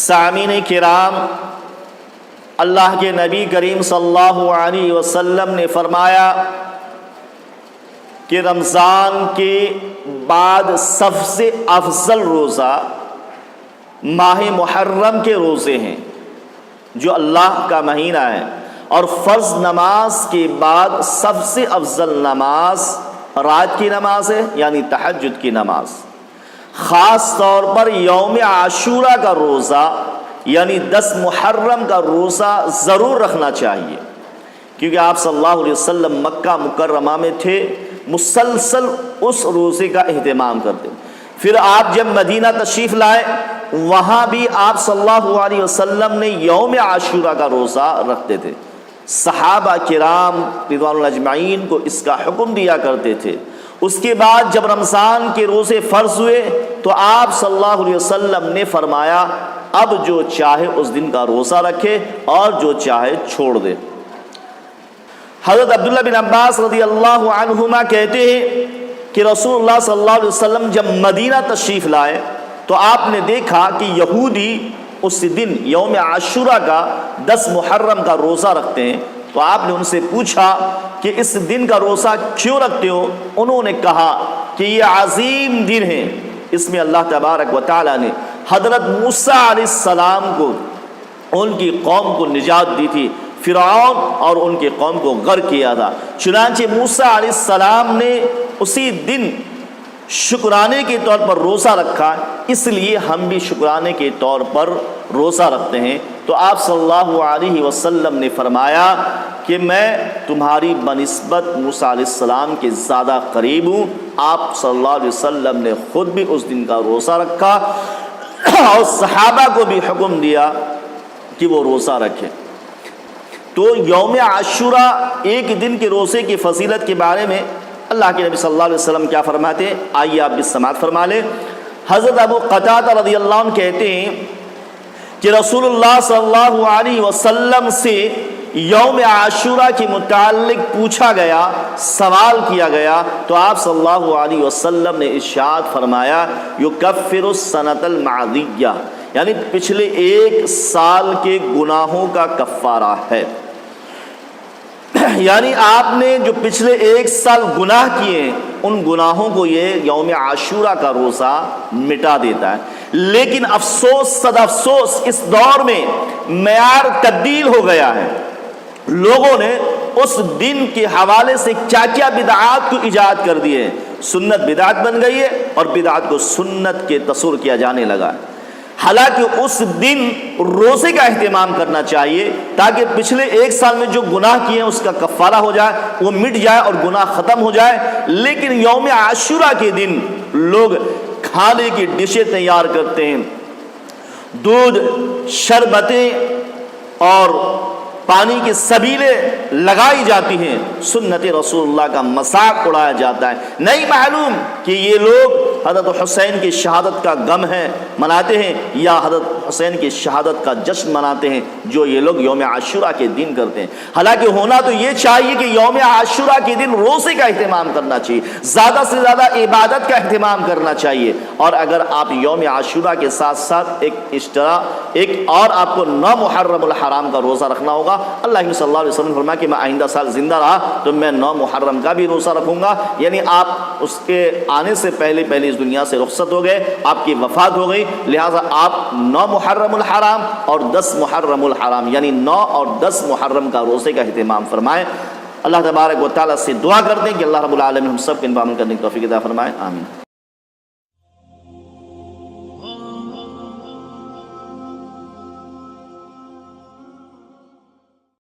سامعین کرام، اللہ کے نبی کریم صلی اللہ علیہ وسلم نے فرمایا کہ رمضان کے بعد سب سے افضل روزہ ماہ محرم کے روزے ہیں جو اللہ کا مہینہ ہے، اور فرض نماز کے بعد سب سے افضل نماز رات کی نماز ہے، یعنی تہجد کی نماز۔ خاص طور پر یوم عاشورہ کا روزہ یعنی 10 محرم کا روزہ ضرور رکھنا چاہیے، کیونکہ آپ صلی اللہ علیہ وسلم مکہ مکرمہ میں تھے، مسلسل اس روزے کا اہتمام کرتے۔ پھر آپ جب مدینہ تشریف لائے، وہاں بھی آپ صلی اللہ علیہ وسلم نے یوم عاشورہ کا روزہ رکھتے تھے۔ صحابہ کرام رضوان اللہ اجمعین کو اس کا حکم دیا کرتے تھے۔ اس کے بعد جب رمضان کے روزے فرض ہوئے تو آپ صلی اللہ علیہ وسلم نے فرمایا اب جو چاہے اس دن کا روزہ رکھے اور جو چاہے چھوڑ دے۔ حضرت عبداللہ بن عباس رضی اللہ عنہما کہتے ہیں کہ رسول اللہ صلی اللہ علیہ وسلم جب مدینہ تشریف لائے تو آپ نے دیکھا کہ یہودی اس دن یوم عاشورہ کا 10 محرم کا روزہ رکھتے ہیں، تو آپ نے ان سے پوچھا کہ اس دن کا روزہ کیوں رکھتے ہو؟ انہوں نے کہا کہ یہ عظیم دن ہے، اس میں اللہ تبارک و تعالیٰ نے حضرت موسیٰ علیہ السلام کو ان کی قوم کو نجات دی تھی، فرعون اور ان کی قوم کو غرق کیا تھا۔ چنانچہ موسیٰ علیہ السلام نے اسی دن شکرانے کے طور پر روزہ رکھا، اس لیے ہم بھی شکرانے کے طور پر روزہ رکھتے ہیں۔ تو آپ صلی اللہ علیہ وسلم نے فرمایا کہ میں تمہاری بنسبت موسیٰ علیہ السلام کے زیادہ قریب ہوں۔ آپ صلی اللہ علیہ وسلم نے خود بھی اس دن کا روزہ رکھا اور صحابہ کو بھی حکم دیا کہ وہ روزہ رکھیں۔ تو یوم عاشورہ ایک دن کے روزے کی فضیلت کے بارے میں اللہ کے نبی صلی اللہ علیہ وسلم کیا فرماتے ہیں، آئیے آپ بھی سماعت فرما لیں۔ حضرت ابو قتادہ رضی اللہ عنہ کہتے ہیں کہ رسول اللہ صلی اللہ علیہ وسلم سے یوم عاشورہ کے متعلق پوچھا گیا، سوال کیا گیا، تو آپ صلی اللہ علیہ وسلم نے ارشاد فرمایا یکفر السنۃ الماضیہ، یعنی پچھلے 1 سال کے گناہوں کا کفارہ ہے۔ یعنی آپ نے جو پچھلے 1 سال گناہ کیے ہیں ان گناہوں کو یہ یوم عاشورہ کا روزہ مٹا دیتا ہے۔ لیکن افسوس صد افسوس اس دور میں معیار تبدیل ہو گیا ہے، لوگوں نے اس دن کے حوالے سے کیا کیا بدعات کو ایجاد کر دیے ہیں۔ سنت بدعت بن گئی ہے اور بدعت کو سنت کے تصور کیا جانے لگا ہے۔ حالانکہ اس دن روزے کا اہتمام کرنا چاہیے تاکہ پچھلے 1 سال میں جو گناہ کیے ہیں اس کا کفارہ ہو جائے، وہ مٹ جائے اور گناہ ختم ہو جائے۔ لیکن یوم عاشورہ کے دن لوگ کھانے کی ڈشیں تیار کرتے ہیں، دودھ، شربتیں اور پانی کے سبیلے لگائی جاتی ہیں، سنت رسول اللہ کا مذاق اڑایا جاتا ہے۔ نہیں معلوم کہ یہ لوگ حضرت حسین کی شہادت کا غم ہے مناتے ہیں یا حضرت حسین کی شہادت کا جشن مناتے ہیں جو یہ لوگ یوم عاشورہ کے دن کرتے ہیں۔ حالانکہ ہونا تو یہ چاہیے کہ یوم عاشورہ کے دن روزے کا اہتمام کرنا چاہیے، زیادہ سے زیادہ عبادت کا اہتمام کرنا چاہیے۔ اور اگر آپ یوم عاشورہ کے ساتھ ساتھ ایک اور آپ کو 9 محرم الحرام کا روزہ رکھنا ہوگا۔ اللہ صلی اللہ علیہ وسلم نے فرمایا کہ میں آئندہ سال زندہ رہا تو میں 9 محرم کا بھی روزہ رکھوں گا، یعنی آپ اس کے آنے سے پہلے اس دنیا سے رخصت ہو گئے، آپ کی وفات ہو گئی، لہٰذا آپ 9 محرم الحرام اور 10 محرم الحرام یعنی 9 اور 10 محرم کا روزے کا اہتمام فرمائیں۔ اللہ تبارک و تعالیٰ سے دعا کرتے ہیں کہ اللہ رب العالمین ہم سب کو ان پر عمل کرنے کی توفیق عطا فرمائے، آمین۔